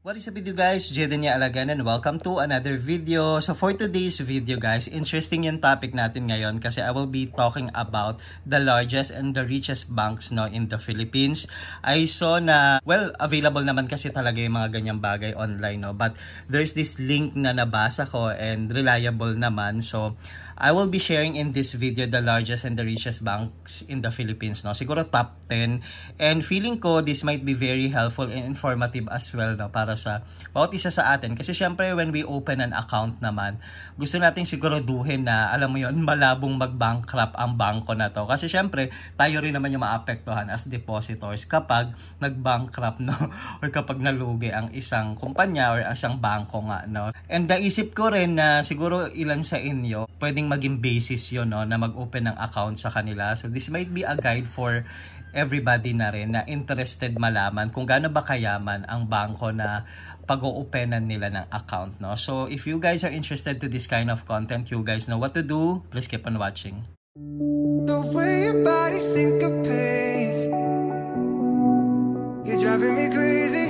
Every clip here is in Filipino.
What is up with you guys? Jaden Alagan and welcome to another video. So for today's video guys, interesting yung topic natin ngayon kasi I will be talking about the largest and the richest banks in the Philippines. I saw na, well, available naman kasi talaga yung mga ganyang bagay online, but there's this link na nabasa ko and reliable naman. So I will be sharing in this video the largest and the richest banks in the Philippines. Siguro top 10. And feeling ko this might be very helpful and informative as well para sa bawat isa sa atin. Kasi syempre when we open an account naman, gusto nating siguraduhin na, alam mo yon, malabong mag-bankrupt ang bangko na to. Kasi syempre tayo rin naman yung maapektuhan as depositors kapag nag-bankrupt, or kapag nalugi ang isang kumpanya or isang bangko nga. And naisip ko rin na siguro ilan sa inyo pwedeng maging basis yun na mag-open ng account sa kanila. So this might be a guide for everybody na rin na interested malaman kung gaano ba kayaman ang bangko na pag-oopenan nila ng account. So if you guys are interested to this kind of content, you guys know what to do. Please keep on watching. The way your body syncopates, you're driving me crazy.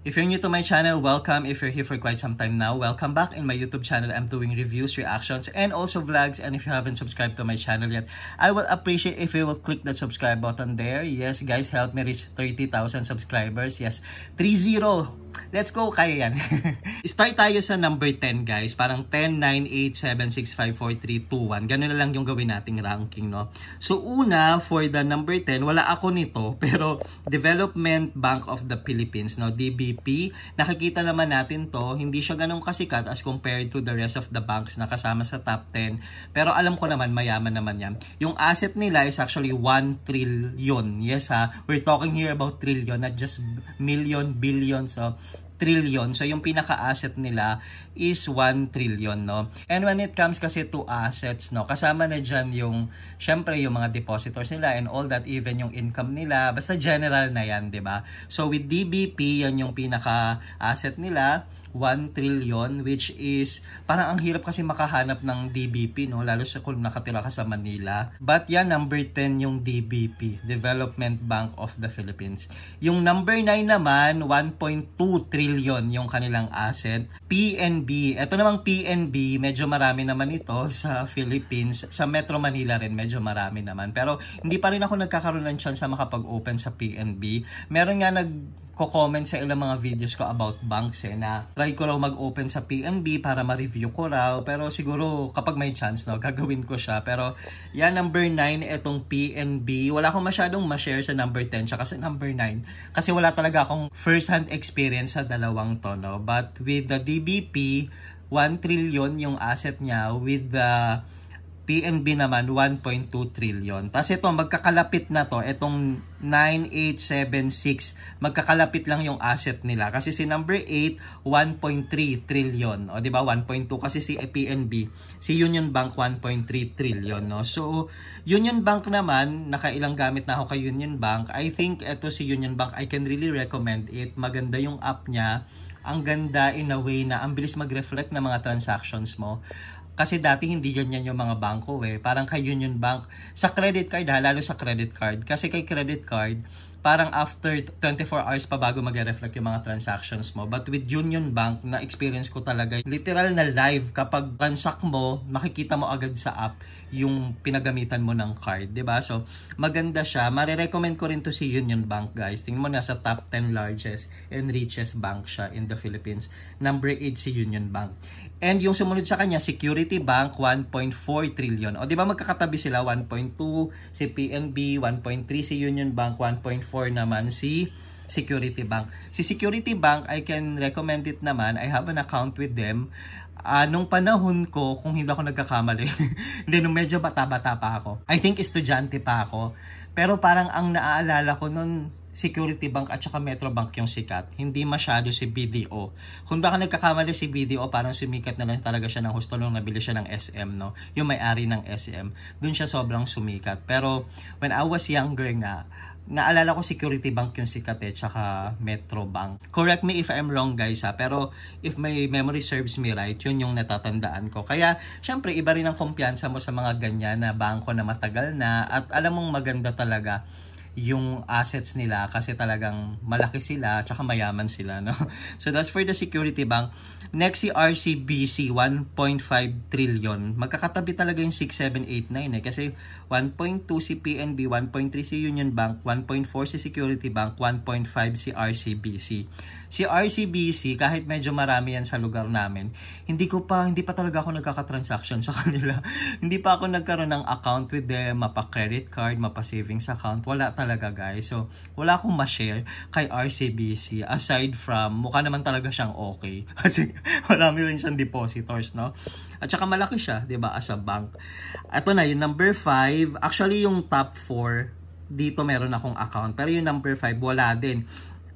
If you're new to my channel, welcome. If you're here for quite some time now, welcome back. In my YouTube channel, I'm doing reviews, reactions, and also vlogs. And if you haven't subscribed to my channel yet, I will appreciate if you will click that subscribe button there. Yes, guys, help me reach 30,000 subscribers. Yes, 30. Let's go, kaya yan. Start tayo sa number 10, guys. Parang 10, 9, 8, 7, 6, 5, 4, 3, 2, 1. Ganun na lang yung gawin nating ranking, So, una, for the number 10, wala ako nito, pero Development Bank of the Philippines, DBP. Nakikita naman natin to, hindi siya ganun kasikat as compared to the rest of the banks na kasama sa top 10. Pero alam ko naman, mayaman naman yan. Yung asset nila is actually 1 trillion. Yes, we're talking here about trillion, not just million, billion, trillion. So yung pinaka-asset nila is 1 trillion, And when it comes kasi to assets, kasama na dyan yung, syempre yung mga depositors nila and all that, even yung income nila, basta general na yan, diba? So with DBP, yan yung pinaka-asset nila, 1 trillion, which is parang ang hirap kasi makahanap ng DBP, lalo sa kung nakatira ka sa Manila. But yan, number 10 yung DBP, Development Bank of the Philippines. Yung number 9 naman, 1.2 trillion yung kanilang asset. PNB, eto namang PNB, medyo marami naman ito sa Philippines. Sa Metro Manila rin, medyo marami naman. Pero hindi pa rin ako nagkakaroon ng chance na makapag-open sa PNB. Meron nga comment sa ilang mga videos ko about banks na try ko raw mag-open sa PNB para ma-review ko raw, pero siguro kapag may chance gagawin ko siya. Pero yan, number 9 etong PNB. Wala akong masyadong ma-share sa number 10 tsaka sa number 9 kasi wala talaga akong first hand experience sa dalawang to, But with the DBP, 1 trillion yung asset niya, with the PNB naman 1.2 trillion. Tapos ito, magkakalapit na to, itong 9876, magkakalapit lang yung asset nila. Kasi si number 8, 1.3 trillion. O diba, 1.2 kasi si PNB. Si Union Bank, 1.3 trillion. So, Union Bank naman, nakailang gamit na ako kay Union Bank. I think ito si Union Bank, I can really recommend it. Maganda yung app niya. Ang ganda in a way na ang bilis mag-reflect ng mga transactions mo. Kasi dati hindi ganyan yung mga bangko Parang kay Union Bank, sa credit card lalo sa credit card. Kasi kay credit card, parang after 24 hours pa bago mag-reflect yung mga transactions mo. But with Union Bank, na-experience ko talaga, literal na live, kapag transact mo, makikita mo agad sa app yung pinagamitan mo ng card, diba? So, maganda siya. Marirecommend ko rin to si Union Bank, guys. Tingnan mo, nasa top 10 largest and richest bank siya in the Philippines. Number 8 si Union Bank. And yung sumunod sa kanya, Security Bank, 1.4 trillion. O, diba magkakatabi sila, 1.2 si PNB, 1.3 si Union Bank, 1.4 naman si Security Bank. Si Security Bank, I can recommend it naman. I have an account with them. Nung panahon ko, kung hindi ako nagkakamali, hindi, nung medyo bata-bata pa ako. I think estudyante pa ako. Pero parang ang naaalala ko nun, Security Bank at saka Metro Bank yung sikat. Hindi masyado si BDO. Kung di ako nagkakamali, si BDO parang sumikat na lang talaga siya ng husto nung nabili siya ng SM, Yung may-ari ng SM. Doon siya sobrang sumikat. Pero when I was younger nga, naalala ko Security Bank yung sikat tsaka Metro Bank. Correct me if I'm wrong, guys, pero if my memory serves me right, yun yung natatandaan ko. Kaya, syempre, iba rin ang kumpiyansa mo sa mga ganyan na bangko na matagal na at alam mong maganda talaga yung assets nila kasi talagang malaki sila tsaka mayaman sila, no? So that's for the Security Bank. Next si RCBC, 1.5 trillion. Magkakatabi talaga yung 6, 7, 8, 9 kasi 1.2 si PNB, 1.3 si Union Bank, 1.4 si Security Bank, 1.5 si RCBC. Si RCBC, kahit medyo marami yan sa lugar namin, hindi pa talaga ako nagkaka-transaction sa kanila. Hindi pa ako nagkaroon ng account with them, mapa-credit card, mapa-savings account. Wala talaga, guys. So, wala akong ma-share kay RCBC aside from, mukha naman talaga siyang okay. Kasi marami rin siyang depositors, no? At saka malaki siya, di ba, as a bank. Ito na, yung number 5. Actually, yung top 4, dito meron akong account. Pero yung number 5, wala din.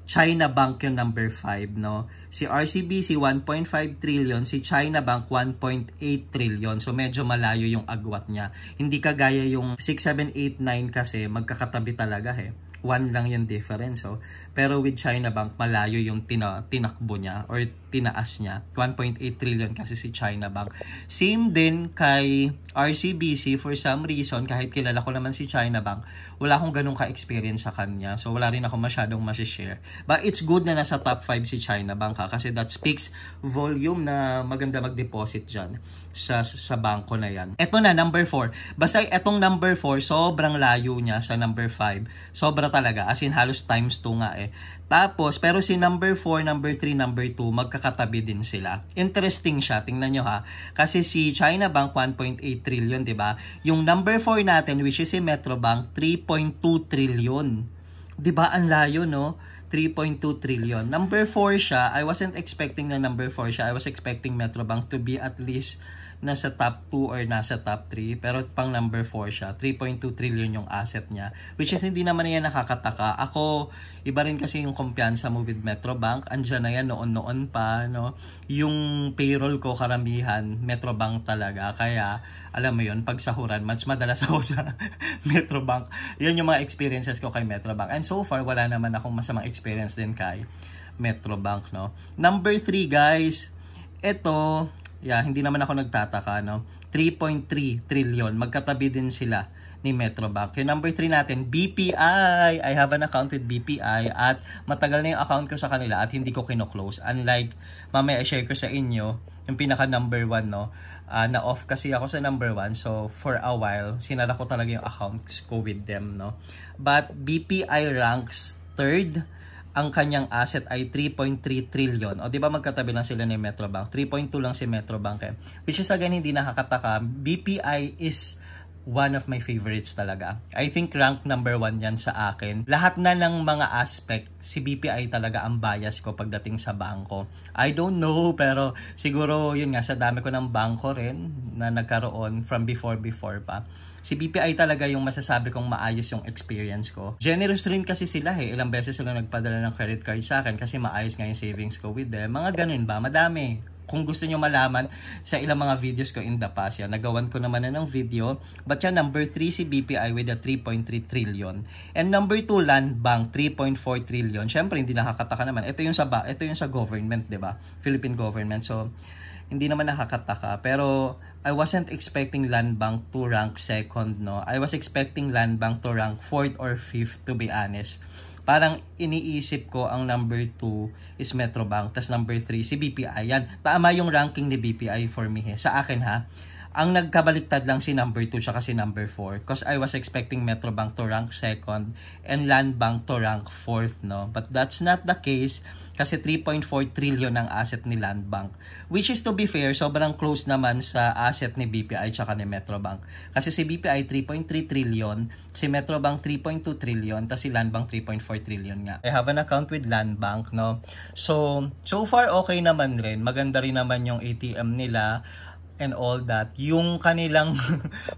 China Bank yung number 5, no? Si RCBC 1.5 trillion, si China Bank 1.8 trillion. So medyo malayo yung agwat niya. Hindi kagaya yung 6, 7, 8, 9 kasi magkakatabi talaga 1 lang yung difference. So, pero with China Bank, malayo yung tinakbo niya or tinaas niya. 1.8 trillion kasi si China Bank. Same din kay RCBC. For some reason, kahit kilala ko naman si China Bank, wala akong ganun ka-experience sa kanya. So, wala rin ako masyadong masishare. But it's good na nasa top 5 si China Bank kasi that speaks volume na maganda mag-deposit dyan sa bangko na yan. Ito na, number 4. Basta etong number 4, sobrang layo niya sa number 5. Sobra talaga. As in, halos times 2 nga Tapos, pero si number 4, number 3, number 2, magkakatabi din sila. Interesting siya. Tingnan nyo Kasi si China Bank, 1.8 trillion, diba? Yung number 4 natin, which is si Metrobank, 3.2 trillion. Diba? Ang layo, no? 3.2 trillion. Number 4 siya. I wasn't expecting na number 4 siya. I was expecting Metrobank to be at least nasa top 2 or nasa top 3. Pero pang number 4 siya. 3.2 trillion yung asset niya. Which is hindi naman yan nakakataka. Ako, iba rin kasi yung kumpiyansa mo with Metrobank. Andyan na yan noon-noon pa. No? Yung payroll ko karamihan, Metrobank talaga. Kaya, alam mo yun, pag sahuran, mas madalas ako sa Metrobank. Yun yung mga experiences ko kay Metrobank. And so far, wala naman akong masamang experience din kay Metrobank. No? Number 3, guys. Ito, hindi naman ako nagtataka, no? 3.3 trillion. Magkatabi din sila ni Metrobank. Yung number 3 natin, BPI. I have an account with BPI at matagal na yung account ko sa kanila at hindi ko kino-close. Unlike, mamaya i-share ko sa inyo, yung pinaka number 1, no? Na-off kasi ako sa number 1. So, for a while, sinara ko talaga yung accounts ko with them, no? But BPI ranks 3rd. Ang kanyang asset ay 3.3 trillion. O, di ba magkatabi lang sila ni Metrobank? 3.2 lang si Metrobank Which is again, hindi nakakataka. BPI is one of my favorites talaga. I think rank number 1 yan sa akin. Lahat na ng mga aspect, si BPI talaga ang bias ko pagdating sa bangko. I don't know, pero siguro yun nga, sa dami ko ng bangko rin na nagkaroon from before pa. Si BPI talaga yung masasabi kong maayos yung experience ko. Generous rin kasi sila Ilang beses sila nagpadala ng credit card sa akin kasi maayos nga yung savings ko with them. Mga ganun ba? Madami. Kung gusto nyo malaman sa ilang mga videos ko in the past, nagawan ko naman na ng video. But number 3 si BPI with a 3.3 trillion. And number 2, Land Bank, 3.4 trillion. Syempre, hindi nakakataka naman. Ito yung sa government, diba? Philippine government. So, hindi naman nakakataka. Pero, I wasn't expecting Land Bank to rank 2nd, no? I was expecting Land Bank to rank 4th or 5th, to be honest. Parang iniisip ko ang number 2 is Metrobank, tas number 3 si BPI. Yan, tama yung ranking ni BPI for me Sa akin Ang nagkabaliktad lang si number 2 tsaka si number 4 because I was expecting Metrobank to rank 2nd and Land Bank to rank 4th, no? But that's not the case kasi 3.4 trillion ang asset ni Land Bank. Which is, to be fair, sobrang close naman sa asset ni BPI tsaka ni Metrobank. Kasi si BPI 3.3 trillion, si Metrobank 3.2 trillion, tas si Land Bank 3.4 trillion nga. I have an account with Land Bank, no? So far okay naman rin. Maganda rin naman yung ATM nila and all that. Yung kanilang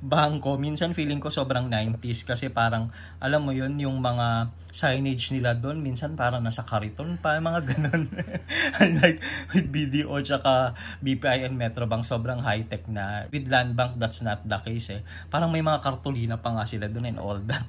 bangko, minsan feeling ko sobrang 90s kasi parang, alam mo yun, yung mga signage nila doon, minsan parang nasa kariton pa, mga ganun. Like, with BDO tsaka BPI and Metrobank, sobrang high-tech na. With Land Bank, that's not the case Parang may mga kartolina pa nga sila doon and all that.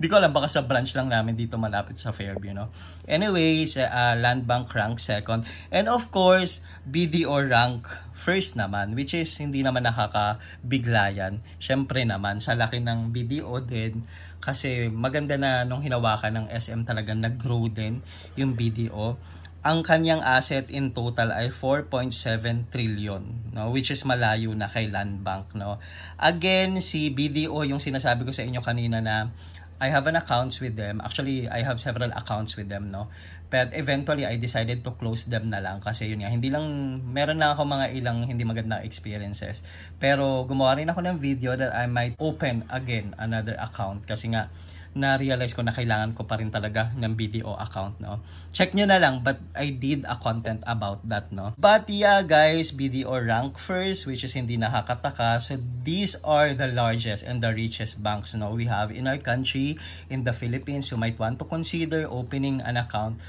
Di ko alam, baka sa branch lang namin dito malapit sa Fairview, no? Anyways, Land Bank rank 2nd. And of course, BDO rank 1st naman, which is hindi naman nakakabigla yan. Syempre naman, sa laki ng BDO din, Kasi maganda na nung hinawakan ng SM talaga nag-grow din yung BDO. Ang kanyang asset in total ay 4.7 trillion, no, which is malayo na kay Land Bank, no. Again, si BDO yung sinasabi ko sa inyo kanina na I have an accounts with them. Actually, I have several accounts with them, no. But eventually, I decided to close them na lang kasi yun nga, hindi lang, meron na ako mga ilang hindi magandang experiences. Pero gumawa rin ako ng video that I might open again another account kasi nga, na-realize ko na kailangan ko pa rin talaga ng BDO account, no. Check nyo na lang, but I did a content about that, no. But yeah, guys, BDO rank first, which is hindi nakakataka. So these are the largest and the richest banks, no, we have in our country, in the Philippines. You might want to consider opening an account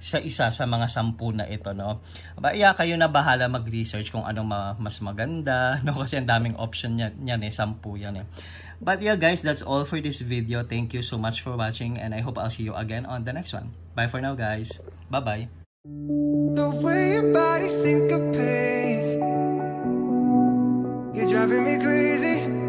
sa isa sa mga 10 na ito, no. But yeah, kayo na bahala mag-research kung anong mas maganda, no, kasi ang daming option yan eh, 10 yan eh. But yeah, guys, that's all for this video. Thank you so much for watching, and I hope I'll see you again on the next one. Bye for now, guys. Bye-bye. The way your body syncopates, you're driving me crazy.